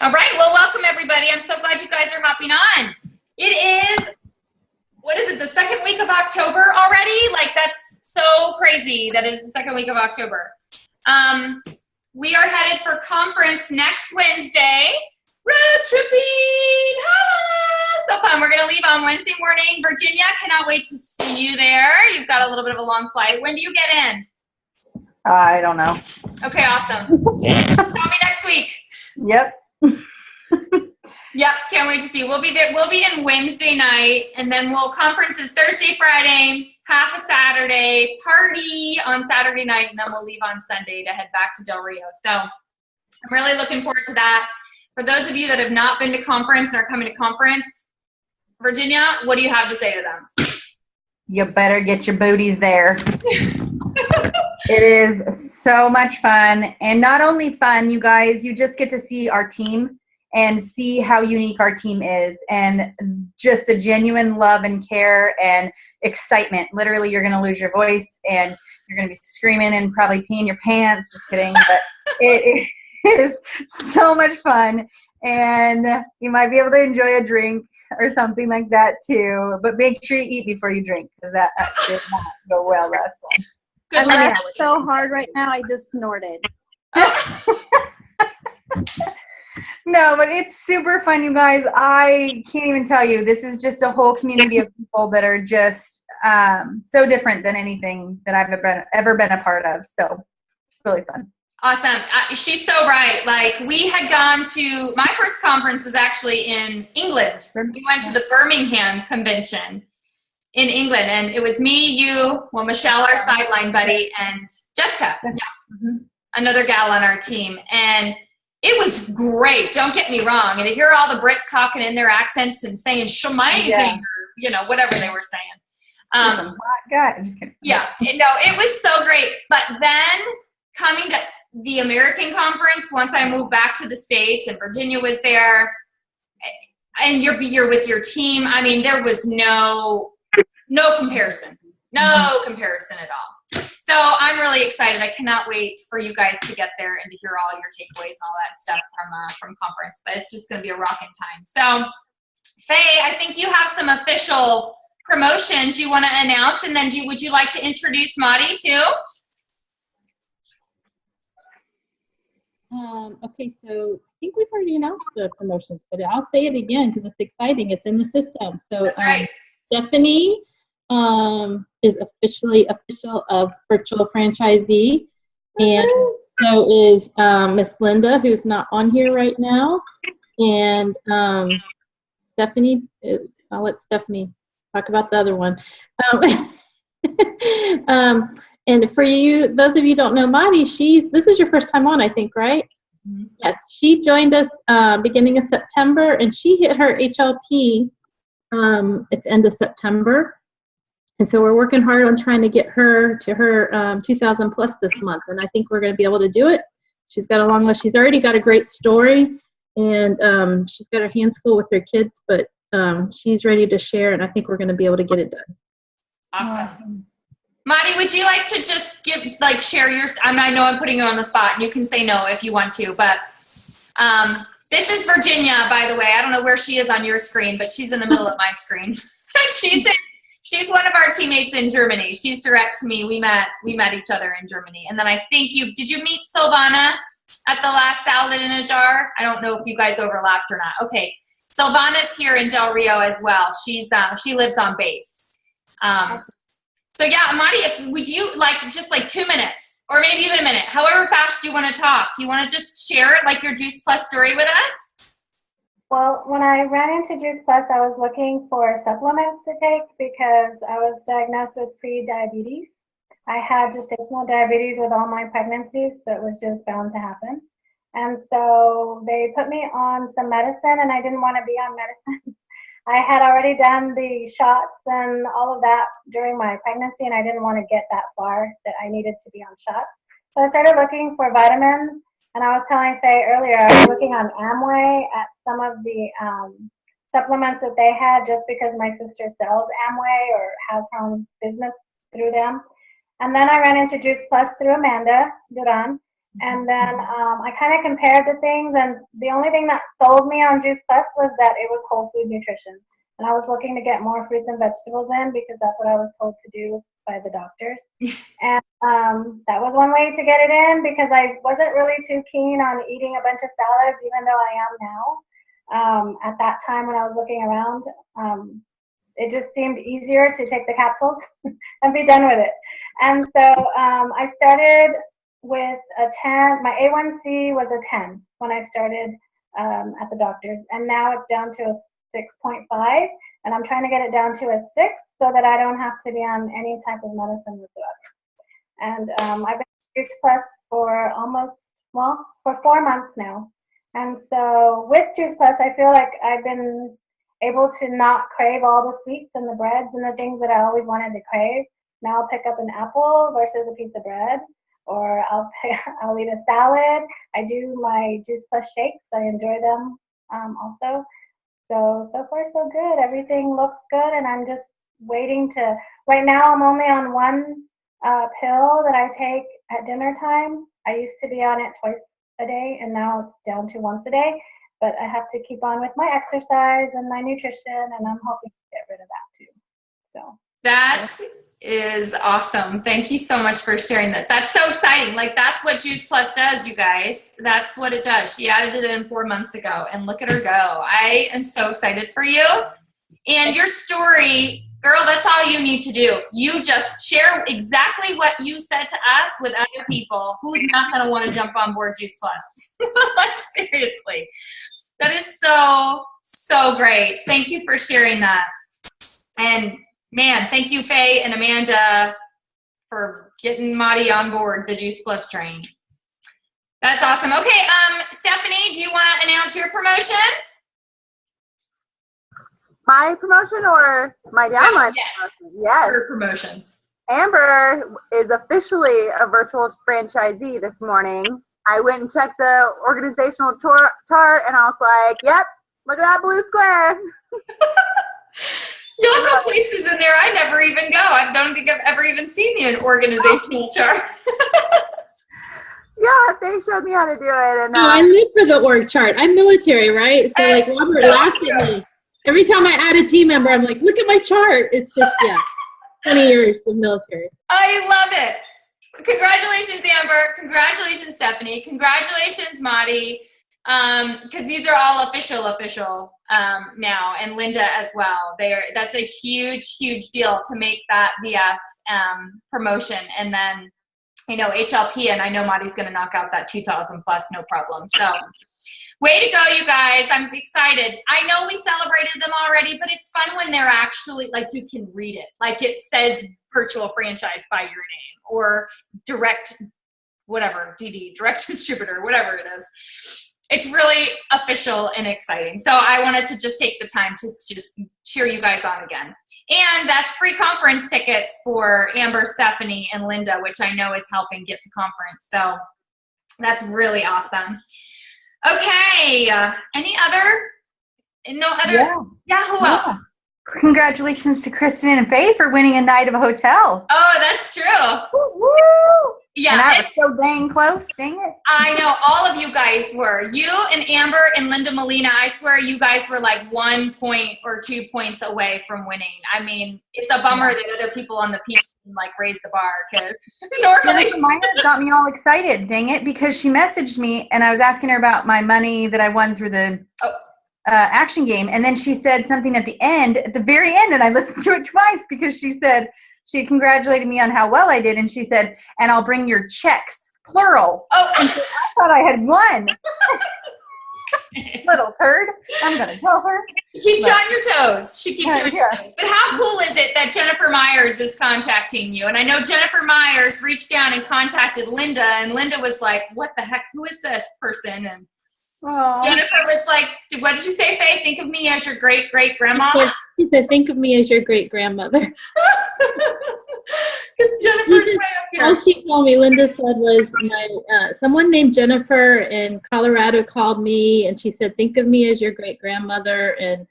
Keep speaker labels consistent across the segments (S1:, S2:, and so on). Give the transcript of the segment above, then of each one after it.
S1: All right. Well, welcome everybody. I'm so glad you guys are hopping on. It is, what is it, the second week of October already? Like, that's so crazy that it is the second week of October. We are headed for conference next Wednesday. Road tripping! Hello! So fun. We're going to leave on Wednesday morning. Virginia, cannot wait to see you there. You've got a little bit of a long flight. When do you get in?
S2: I don't know.
S1: Okay, awesome. Tell me next week.
S2: Yep.
S1: Yep, can't wait to see. We'll be there. We'll be in Wednesday night, and then conference is Thursday, Friday, half a Saturday, party on Saturday night, and then we'll leave on Sunday to head back to Del Rio. So I'm really looking forward to that. For those of you that have not been to conference and are coming to conference, Virginia, what do you have to say to them?
S2: You better get your booties there. It is so much fun. And not only fun, you guys, you just get to see our team and see how unique our team is, and just the genuine love and care and excitement. Literally, you're going to lose your voice and you're going to be screaming and probably peeing your pants. Just kidding. But it is so much fun. And you might be able to enjoy a drink or something like that too. But make sure you eat before you drink, because that did not go well last one.
S1: Good
S3: I
S1: luck.
S3: laughed so hard right now, I just snorted.
S2: No, but it's super fun, you guys. I can't even tell you. This is just a whole community of people that are just so different than anything that I've ever been a part of. So it's really fun.
S1: Awesome. She's so right. Like, we had gone to, my first conference was actually in England. We went to the Birmingham convention in England, and it was me, you, well, Michelle, our sideline buddy, and Jessica, another gal on our team. And it was great. Don't get me wrong. And to hear all the Brits talking in their accents and saying "shamazing," or whatever they were saying.
S2: God, just kidding.
S1: Yeah, no, it was so great. But then coming to the American conference, once I moved back to the States and Virginia was there, and you're with your team, I mean, there was no comparison. No comparison at all. So I'm really excited. I cannot wait for you guys to get there and to hear all your takeaways and all that stuff from conference. But it's just going to be a rocking time. So, Faye, I think you have some official promotions you want to announce, and then would you like to introduce Madi too?
S4: Okay, so I think we've already announced the promotions, but I'll say it again because it's exciting. It's in the system. So
S1: That's right.
S4: Stephanie is officially a virtual franchisee, and so is Miss Linda, who's not on here right now, and Stephanie. I'll let Stephanie talk about the other one. And for you, those of you who don't know Madi, this is your first time on, I think, right? Mm-hmm. Yes, she joined us beginning of September, and she hit her HLP at the end of September. And so we're working hard on trying to get her to her 2,000 plus this month, and I think we're going to be able to do it. She's got a long list. She's already got a great story, and she's got her hands full with her kids, but she's ready to share, and I think we're going to be able to get it done.
S1: Awesome. Madi, would you like to just share your, I know I'm putting you on the spot, and you can say no if you want to, but this is Virginia, by the way. I don't know where she is on your screen, but she's in the middle of my screen. She's one of our teammates in Germany. She's direct to me. We met each other in Germany. And then I think did you meet Silvana at the last Salad in a Jar? I don't know if you guys overlapped or not. Okay. Silvana's here in Del Rio as well. She lives on base. So yeah, Madi, would you just 2 minutes or maybe even a minute, however fast you want to talk. You want to just share your Juice Plus story with us?
S5: Well, when I ran into Juice Plus, I was looking for supplements to take because I was diagnosed with pre-diabetes. I had gestational diabetes with all my pregnancies, so it was just bound to happen. And so they put me on some medicine, and I didn't want to be on medicine. I had already done the shots and all of that during my pregnancy, and I didn't want to get that far that I needed to be on shots. So I started looking for vitamins. And I was telling Faye earlier, I was looking on Amway at some of the supplements that they had just because my sister sells Amway or has her own business through them. And then I ran into Juice Plus through Amanda Duran. And then I kind of compared the things, and the only thing that sold me on Juice Plus was that it was whole food nutrition. And I was looking to get more fruits and vegetables in because that's what I was told to do by the doctors. And that was one way to get it in because I wasn't really too keen on eating a bunch of salads, even though I am now. At that time when I was looking around, it just seemed easier to take the capsules and be done with it. And so I started with a 10. My A1C was a 10 when I started at the doctor's, and now it's down to a 6.5, and I'm trying to get it down to a 6 so that I don't have to be on any type of medicine whatsoever. And I've been on Juice Plus for for 4 months now. And so with Juice Plus, I feel like I've been able to not crave all the sweets and the breads and the things that I always wanted to crave. Now I'll pick up an apple versus a piece of bread, or I'll eat a salad. I do my Juice Plus shakes. I enjoy them also. So far so good. Everything looks good, and I'm just waiting to. Right now, I'm only on one pill that I take at dinner time. I used to be on it twice a day, and now it's down to once a day. But I have to keep on with my exercise and my nutrition, and I'm hoping to get rid of that too. So
S1: that is awesome. Thank you so much for sharing that. That's so exciting. Like, that's what Juice Plus does, you guys. That's what it does. She added it in 4 months ago, and look at her go. I am so excited for you. And your story, girl, that's all you need to do. You just share exactly what you said to us with other people. Who's not going to want to jump on board Juice Plus? Like, seriously. That is so great. Thank you for sharing that. And man, thank you, Faye and Amanda, for getting Madi on board the Juice Plus train. That's awesome. Okay, Stephanie, do you want to announce your promotion?
S6: My promotion or my downline
S1: Yes.
S6: promotion? Yes.
S1: Your promotion.
S6: Amber is officially a virtual franchisee this morning. I went and checked the organizational chart, and I was like, yep, look at that blue square.
S1: You'll go places in there I never even go. I don't think I've ever even seen the organizational chart.
S6: Yeah, they showed me how to do it. And
S4: I live for the org chart. I'm military, right? So like
S1: That's
S4: Robert
S1: so
S4: laughed at me. Every time I add a team member, I'm like, look at my chart. It's just, 20 years of military.
S1: I love it. Congratulations, Amber. Congratulations, Stephanie. Congratulations, Madi. Because these are all official now, and Linda as well. That's a huge deal to make that VF promotion, and then HLP, and I know Madi's going to knock out that 2,000 plus, no problem. So way to go, you guys. I'm excited. I know we celebrated them already, but it's fun when they're actually, like, you can read it. Like, it says virtual franchise by your name, or direct distributor, whatever it is. It's really official and exciting. So I wanted to just take the time to just cheer you guys on again. And that's free conference tickets for Amber, Stephanie, and Linda, which I know is helping get to conference. So that's really awesome. Okay. Any other? No other? Yeah, who else?
S2: Congratulations to Kristen and Faye for winning a night of a hotel.
S1: Oh, that's true.
S2: Woo!
S1: Yeah.
S2: And I was so dang close. Dang it.
S1: I know all of you guys were. You and Amber and Linda Molina, I swear you guys were like 1 point or 2 points away from winning. I mean, it's a bummer that other people on the P team like raise the bar, because normally
S2: Jennifer Myers got me all excited, dang it, because she messaged me and I was asking her about my money that I won through the action game. And then she said something at the very end, and I listened to it twice because she said, she congratulated me on how well I did, and she said, and I'll bring your checks, plural.
S1: Oh,
S2: and so I thought I had won. Little turd. I'm going to tell her.
S1: She keeps you on your toes. She keeps you on your toes. But how cool is it that Jennifer Myers is contacting you? And I know Jennifer Myers reached down and contacted Linda, and Linda was like, what the heck? Who is this person? And Jennifer was like, what did you say, Faye? Think of me as your great-great-grandma?
S4: She said, think of me as your great-grandmother.
S1: Because Jennifer's way up here.
S4: All she told me, Linda said, was someone named Jennifer in Colorado called me, and she said, think of me as your great-grandmother.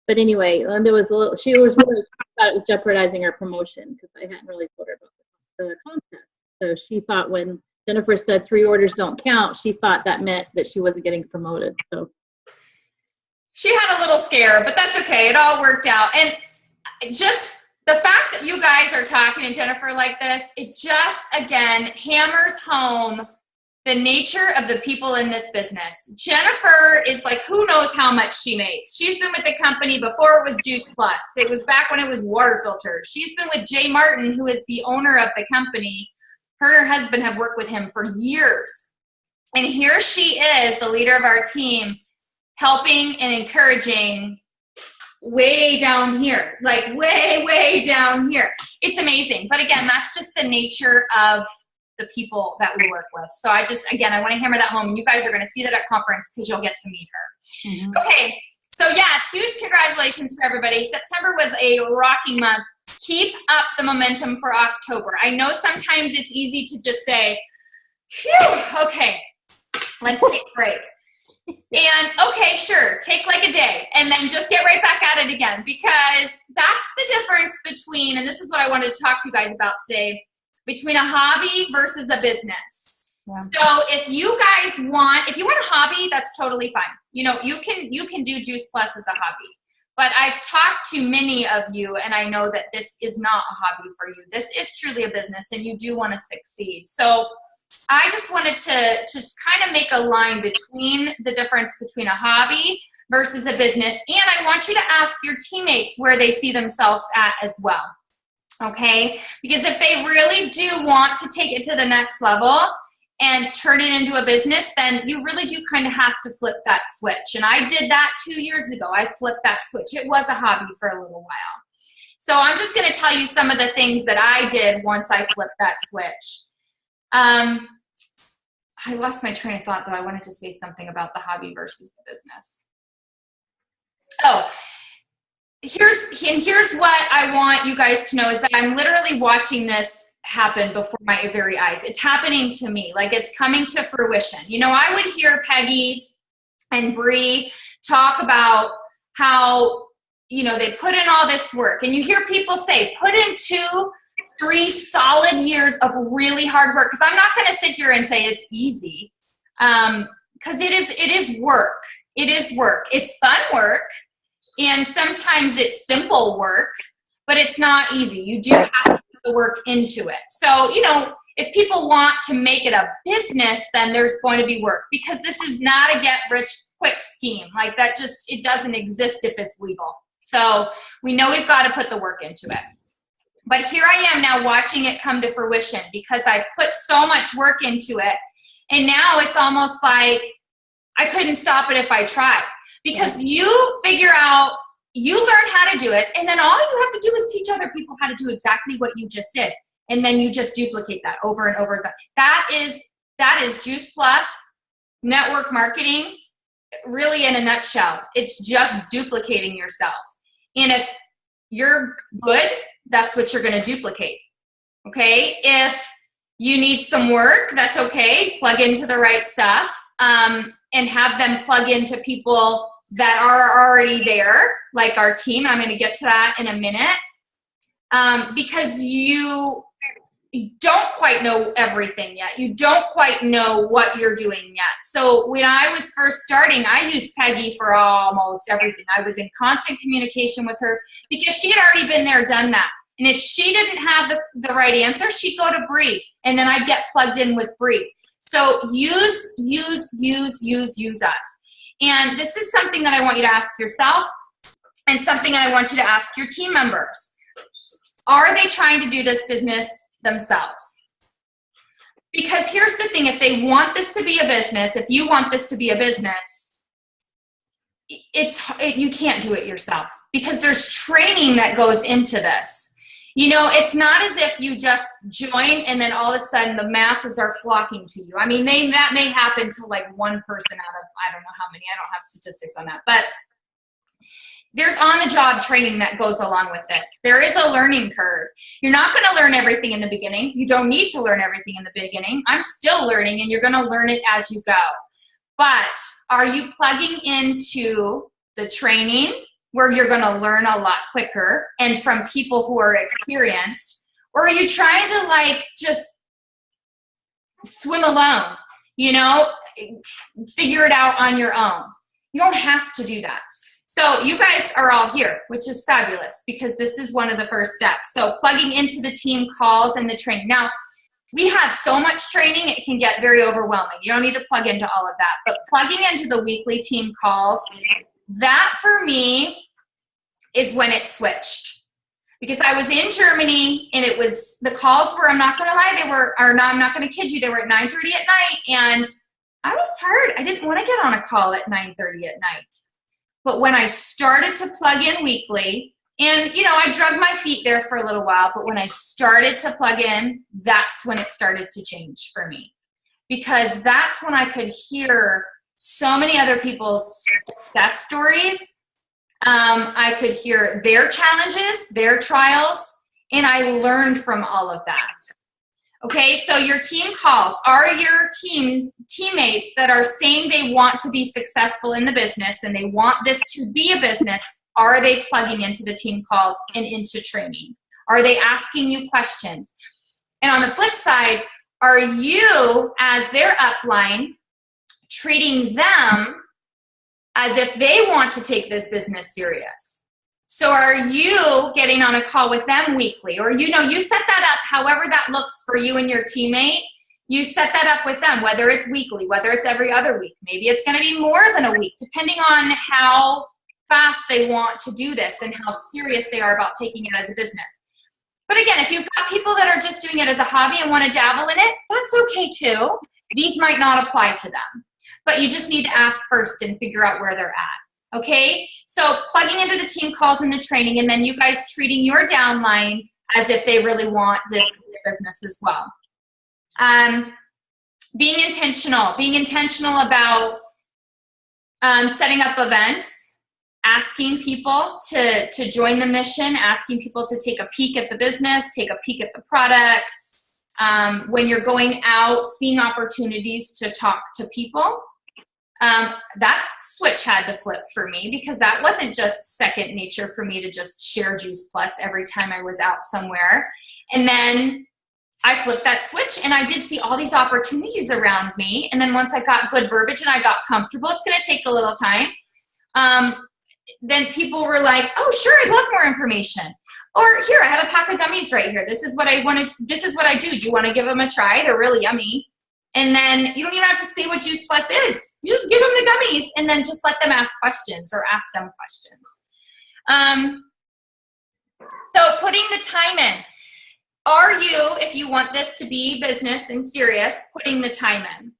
S4: But anyway, Linda was she was worried, thought it was jeopardizing her promotion, because I hadn't really told her about the contest. So she thought when Jennifer said 3 orders don't count. She thought that meant that she wasn't getting promoted. So
S1: she had a little scare, but that's okay. It all worked out. And just the fact that you guys are talking to Jennifer like this, it just, again, hammers home the nature of the people in this business. Jennifer is like, who knows how much she makes. She's been with the company before it was Juice Plus. It was back when it was water filters. She's been with Jay Martin, who is the owner of the company. Her and her husband have worked with him for years. And here she is, the leader of our team, helping and encouraging way down here, like way down here. It's amazing. But again, that's just the nature of the people that we work with. So I want to hammer that home. And you guys are going to see that at conference because you'll get to meet her. Mm-hmm. Okay. So yes, huge congratulations for everybody. September was a rocking month. Keep up the momentum for October. I know sometimes it's easy to just say, phew, okay, let's take a break. And okay, sure, take like a day and then just get right back at it again, because that's the difference between, and this is what I wanted to talk to you guys about today, between a hobby versus a business. Yeah. So if you want a hobby, that's totally fine. You know, you can do Juice Plus as a hobby. But I've talked to many of you, and I know that this is not a hobby for you. This is truly a business, and you do want to succeed. So I just wanted to just kind of make a line between the difference between a hobby versus a business. And I want you to ask your teammates where they see themselves at as well. Okay? Because if they really do want to take it to the next level and turn it into a business, then you really do kind of have to flip that switch. And I did that 2 years ago. I flipped that switch. It was a hobby for a little while. So I'm just going to tell you some of the things that I did once I flipped that switch. I lost my train of thought, though. I wanted to say something about the hobby versus the business. Oh, here's what I want you guys to know is that I'm literally watching this happen before my very eyes. It's happening to me. Like, it's coming to fruition. You know, I would hear Peggy and Bree talk about how, you know, they put in all this work. And you hear people say, put in 2-3 solid years of really hard work. Because I'm not going to sit here and say it's easy. Because it is work. It is work. It's fun work. And sometimes it's simple work, but it's not easy. You do have to put the work into it. So, you know, if people want to make it a business, then there's going to be work, because this is not a get rich quick scheme. Like, that just, it doesn't exist if it's legal. So we know we've got to put the work into it. But here I am now watching it come to fruition, because I put so much work into it. And now it's almost like I couldn't stop it if I tried. Because you figure out, you learn how to do it, and then all you have to do is teach other people how to do exactly what you just did. And then you just duplicate that over and over again. That is Juice Plus network marketing, really in a nutshell. It's just duplicating yourself. And if you're good, that's what you're going to duplicate. Okay? If you need some work, that's okay. Plug into the right stuff, and have them plug into people that are already there, like our team. I'm going to get to that in a minute, because you don't quite know everything yet. You don't quite know what you're doing yet. So when I was first starting, I used Peggy for almost everything. I was in constant communication with her because she had already been there, done that. And if she didn't have the right answer, she'd go to Bree, and then I'd get plugged in with Bree. So use us. And this is something that I want you to ask yourself, and something that I want you to ask your team members. Are they trying to do this business themselves? Because here's the thing, if they want this to be a business, if you want this to be a business, you can't do it yourself, because there's training that goes into this. You know, it's not as if you just join and then all of a sudden the masses are flocking to you. I mean, that may happen to like one person out of, I don't know how many, I don't have statistics on that, but there's on-the-job training that goes along with this. There is a learning curve. You're not going to learn everything in the beginning. You don't need to learn everything in the beginning. I'm still learning, and you're going to learn it as you go. But are you plugging into the training where you're going to learn a lot quicker and from people who are experienced? Or are you trying to like just swim alone, you know, figure it out on your own. You don't have to do that. So you guys are all here, which is fabulous because this is one of the first steps. So plugging into the team calls and the training. Now, we have so much training, it can get very overwhelming. You don't need to plug into all of that. But plugging into the weekly team calls, that for me is when it switched. Because I was in Germany and it was, the calls were, I'm not going to lie, they were, or no, I'm not going to kid you, they were at 9:30 at night and I was tired. I didn't want to get on a call at 9:30 at night. But when I started to plug in weekly, and you know, I drug my feet there for a little while, but when I started to plug in, that's when it started to change for me. Because that's when I could hear so many other people's success stories. I could hear their challenges, their trials, and I learned from all of that. Okay, so your team calls are your teammates that are saying they want to be successful in the business and they want this to be a business. Are they plugging into the team calls and into training? Are they asking you questions? And on the flip side, are you, as their upline, treating them as if they want to take this business serious? So are you getting on a call with them weekly? Or, you know, you set that up however that looks for you and your teammate. You set that up with them, whether it's weekly, whether it's every other week. Maybe it's going to be more than a week, depending on how fast they want to do this and how serious they are about taking it as a business. But again, if you've got people that are just doing it as a hobby and want to dabble in it, that's okay too. These might not apply to them. But you just need to ask first and figure out where they're at. Okay, so plugging into the team calls and the training, and then you guys treating your downline as if they really want this for their business as well. Being intentional about setting up events, asking people to join the mission, asking people to take a peek at the business, take a peek at the products. When you're going out, seeing opportunities to talk to people. That switch had to flip for me because that wasn't just second nature for me to just share Juice Plus every time I was out somewhere. And then I flipped that switch and I did see all these opportunities around me. And then once I got good verbiage and I got comfortable, it's going to take a little time. Then people were like, oh, sure, I'd love more information. Or here, I have a pack of gummies right here. This is what I wanted. This is what I do. Do you want to give them a try? They're really yummy. And then you don't even have to say what Juice Plus is. You just give them the gummies and then just let them ask questions or ask them questions. So putting the time in. Are you, if you want this to be business and serious, putting the time in?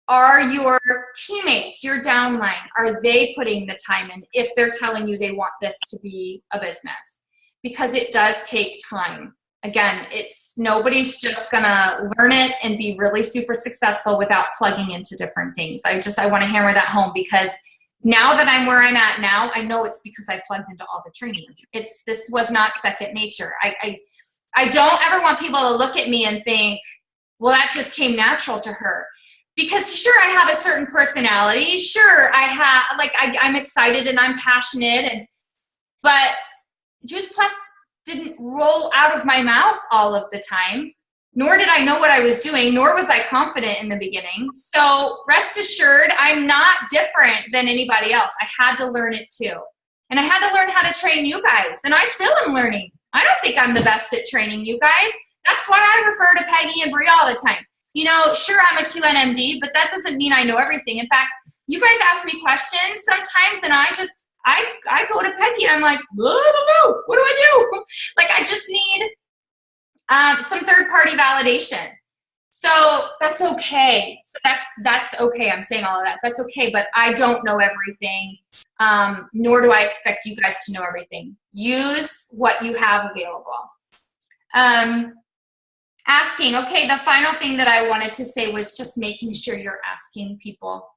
S1: Are your teammates, your downline, are they putting the time in if they're telling you they want this to be a business? Because it does take time. Again, nobody's just gonna learn it and be really super successful without plugging into different things. I want to hammer that home because now that I'm where I'm at now, I know it's because I plugged into all the training. This was not second nature. I don't ever want people to look at me and think, well, that just came natural to her. Because sure, I have a certain personality. Sure, I'm excited and I'm passionate, but Juice Plus didn't roll out of my mouth all of the time, nor did I know what I was doing, nor was I confident in the beginning. So rest assured, I'm not different than anybody else. I had to learn it too. And I had to learn how to train you guys. And I still am learning. I don't think I'm the best at training you guys. That's why I refer to Peggy and Brie all the time. You know, sure, I'm a QNMD, but that doesn't mean I know everything. In fact, you guys ask me questions sometimes and I go to Peggy and I'm like, well, I don't know. What do I do? Like, I just need some third-party validation. So that's okay. So that's okay. I'm saying all of that. That's okay, but I don't know everything, nor do I expect you guys to know everything. Use what you have available. Asking. Okay, the final thing that I wanted to say was just making sure you're asking people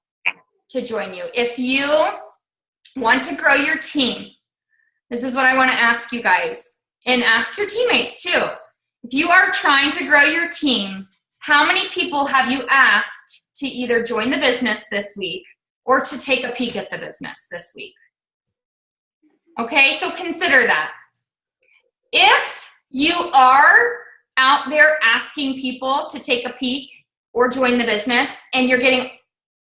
S1: to join you. If you want to grow your team, this is what I want to ask you guys, and ask your teammates too. If you are trying to grow your team, how many people have you asked to either join the business this week or to take a peek at the business this week? Okay, so consider that. If you are out there asking people to take a peek, or join the business and you're getting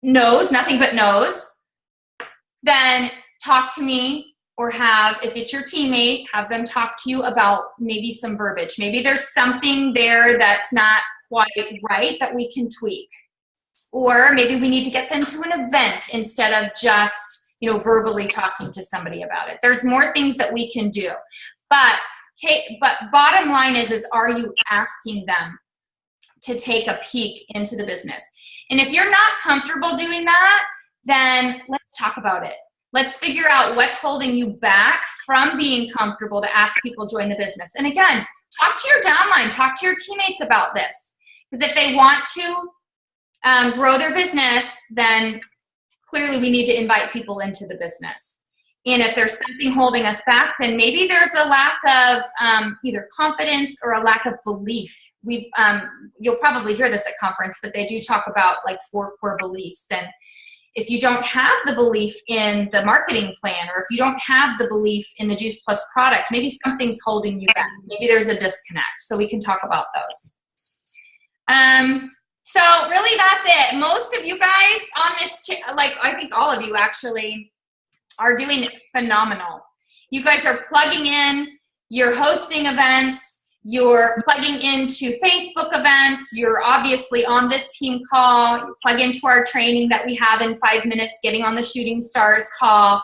S1: no's, nothing but no's, then talk to me, or if it's your teammate, have them talk to you about maybe some verbiage. Maybe there's something there that's not quite right that we can tweak. Or maybe we need to get them to an event instead of just, verbally talking to somebody about it. There's more things that we can do. But bottom line is are you asking them to take a peek into the business? And if you're not comfortable doing that, then let's talk about it. Let's figure out what's holding you back from being comfortable to ask people to join the business. And again, talk to your downline, talk to your teammates about this. Because if they want to grow their business, then clearly we need to invite people into the business. And if there's something holding us back, then maybe there's a lack of either confidence or a lack of belief. You'll probably hear this at conference, but they do talk about like four beliefs. And if you don't have the belief in the marketing plan, or if you don't have the belief in the Juice Plus product, maybe something's holding you back. Maybe there's a disconnect. So we can talk about those. So really that's it. Most of you guys on this, I think all of you actually are doing phenomenal. You guys are plugging in, you're hosting events, you're plugging into Facebook events, you're obviously on this team call, you plug into our training that we have in 5 minutes, getting on the Shooting Stars call.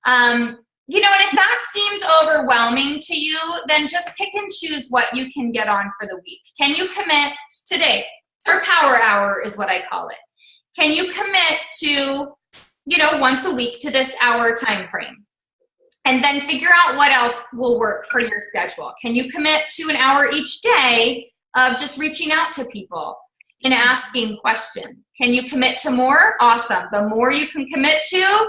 S1: And if that seems overwhelming to you, then just pick and choose what you can get on for the week. Can you commit today? Our power hour is what I call it. Can you commit to, once a week to this hour time frame? And then figure out what else will work for your schedule. Can you commit to an hour each day of just reaching out to people and asking questions? Can you commit to more? Awesome. The more you can commit to,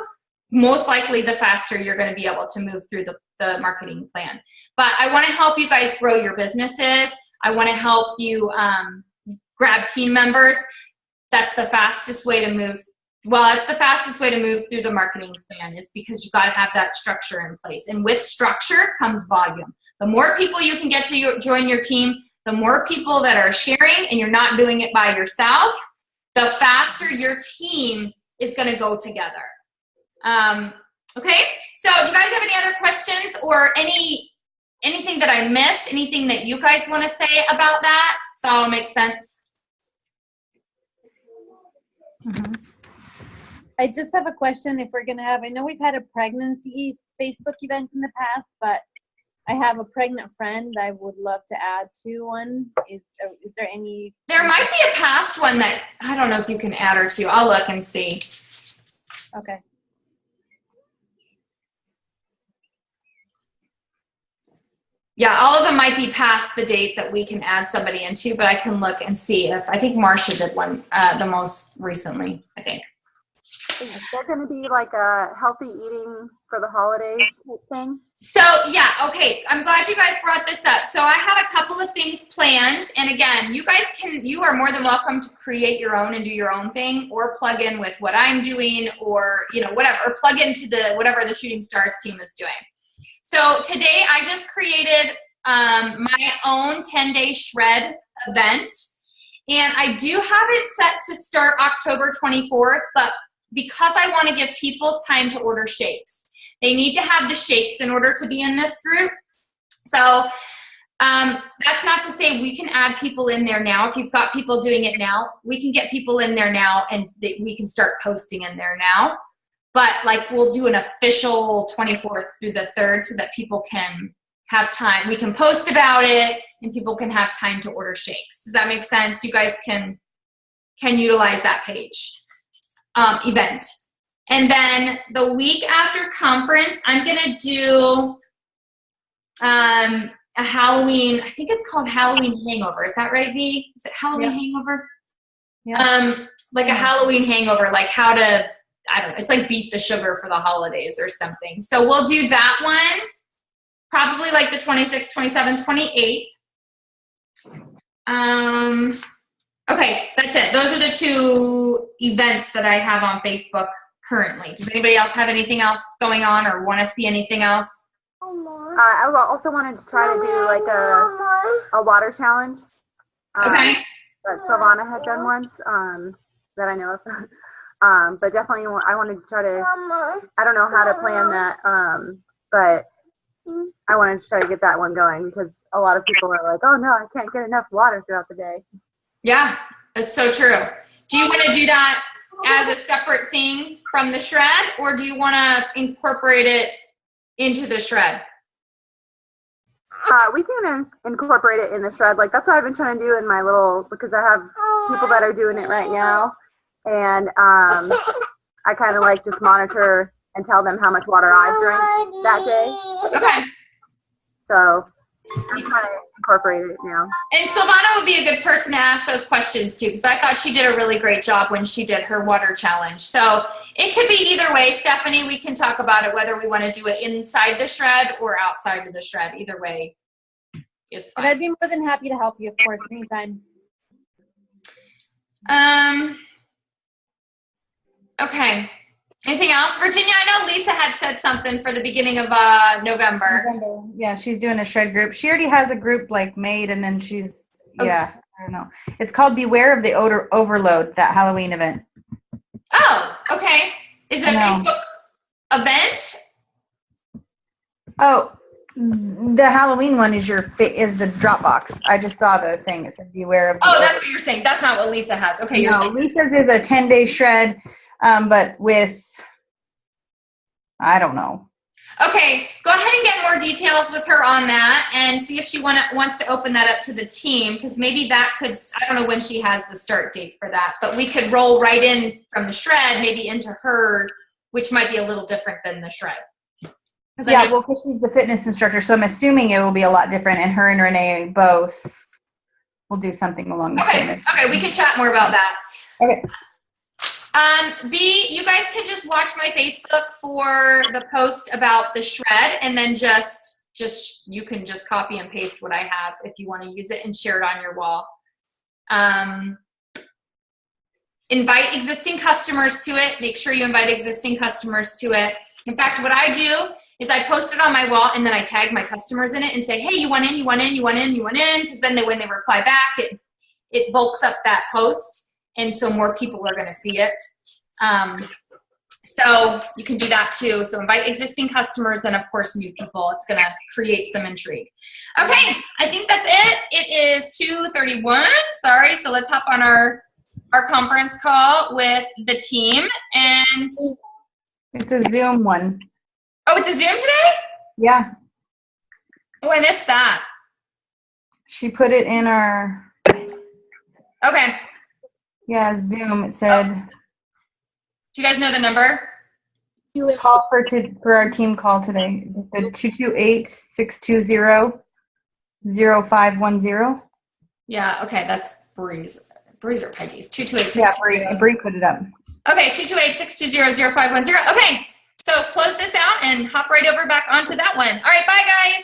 S1: most likely the faster you're going to be able to move through the marketing plan. But I want to help you guys grow your businesses. I want to help you grab team members. That's the fastest way to move. Well, it's the fastest way to move through the marketing plan, is because you got to have that structure in place. And with structure comes volume. The more people you can get to join your team, the more people that are sharing, and you're not doing it by yourself, the faster your team is going to go together. Okay, so do you guys have any other questions or anything that I missed? Anything that you guys want to say about that? So it'll make sense.
S3: Mm-hmm. I just have a question if we're going to have, I know we've had a pregnancy Facebook event in the past, but I have a pregnant friend I would love to add to one. Is there any?
S1: There might be a past one that, I don't know if you can add her to. I'll look and see.
S3: Okay.
S1: Yeah, all of them might be past the date that we can add somebody into, but I can look and see if, I think Marcia did one the most recently, I think.
S6: Is there going to be like a healthy eating for the holidays type thing?
S1: So yeah, okay. I'm glad you guys brought this up. So I have a couple of things planned. And again, you are more than welcome to create your own and do your own thing, or plug in with what I'm doing, or, whatever, or plug into whatever the Shooting Stars team is doing. So today I just created my own 10-day shred event. And I do have it set to start October 24th, but because I want to give people time to order shakes. They need to have the shakes in order to be in this group. So that's not to say we can add people in there now. If you've got people doing it now, we can get people in there now, and we can start posting in there now. But we'll do an official 24th through the 3rd so that people can have time. We can post about it and people can have time to order shakes. Does that make sense? You guys can utilize that page. Event. And then the week after conference, I'm going to do a Halloween, I think it's called Halloween Hangover. Is that right, V? Is it Halloween Hangover? Yeah. A Halloween hangover, like how to, I don't know, it's like beat the sugar for the holidays or something. So we'll do that one, probably like the 26th, 27th, 28th. Okay, that's it. Those are the 2 events that I have on Facebook currently. Does anybody else have anything else going on or want to see anything else?
S6: I also wanted to try to do like a water challenge.
S1: Okay.
S6: that Silvana had done once, that I know of. But definitely I wanted to try to, I don't know how to plan that, but I wanted to try to get that one going because a lot of people are like, oh no, I can't get enough water throughout the day.
S1: Yeah, that's so true. Do you want to do that as a separate thing from the shred, or do you want to incorporate it into the shred?
S6: We can incorporate it in the shred. Like, that's what I've been trying to do in my little, because I have people that are doing it right now. And I kind of like just monitor and tell them how much water I've drank that day.
S1: Okay.
S6: So I'm trying to incorporate it now.
S1: And Silvana would be a good person to ask those questions too, because I thought she did a really great job when she did her water challenge. So it could be either way, Stephanie. We can talk about it, whether we want to do it inside the shred or outside of the shred. Either way is fine.
S3: And I'd be more than happy to help you, of course, anytime.
S1: Okay. Anything else? Virginia, I know Lisa had said something for the beginning of November.
S2: Yeah, she's doing a shred group. She already has a group like made, and then she's, yeah, I don't know. It's called Beware of the Odor Overload, that Halloween event.
S1: Oh, okay. Is it a Facebook event?
S2: Oh, the Halloween one is is the Dropbox. I just saw the thing. It said Beware of the
S1: Oh, that's what you're saying. That's not what Lisa has. Okay, you're saying.
S2: Lisa's is a 10-day shred, but with, I don't know.
S1: Okay, go ahead and get more details with her on that and see if she wants to open that up to the team, because maybe that could, I don't know when she has the start date for that, but we could roll right in from the shred, maybe into her, which might be a little different than the shred.
S2: Yeah, well, because she's the fitness instructor, so I'm assuming it will be a lot different, and her and Renee both will do something along the same.
S1: Okay, we can chat more about that.
S2: Okay.
S1: B, you guys can just watch my Facebook for the post about the shred, and then just you can just copy and paste what I have if you want to use it and share it on your wall. Invite existing customers to it. Make sure you invite existing customers to it. In fact, what I do is I post it on my wall, and then I tag my customers in it and say, hey, you want in, you want in, you want in, you want in, because then when they reply back, it bulks up that post. And so more people are going to see it. So you can do that too. So invite existing customers, then of course new people. It's going to create some intrigue. Okay, I think that's it. It is 2:31. Sorry. So let's hop on our conference call with the team. And
S2: it's a Zoom one.
S1: Oh, it's a Zoom today?
S2: Yeah.
S1: Oh, I missed that.
S2: She put it in our.
S1: Okay.
S2: Yeah, Zoom. It said.
S1: Oh. Do you guys know the number?
S2: Call for our team call today. The 228-620-0510.
S1: Yeah. Okay, that's Bree's or Peggy's. 228.
S2: Yeah, Bree put it up.
S1: Okay, 228-620-0510. Okay, so close this out and hop right over back onto that one. All right, bye guys.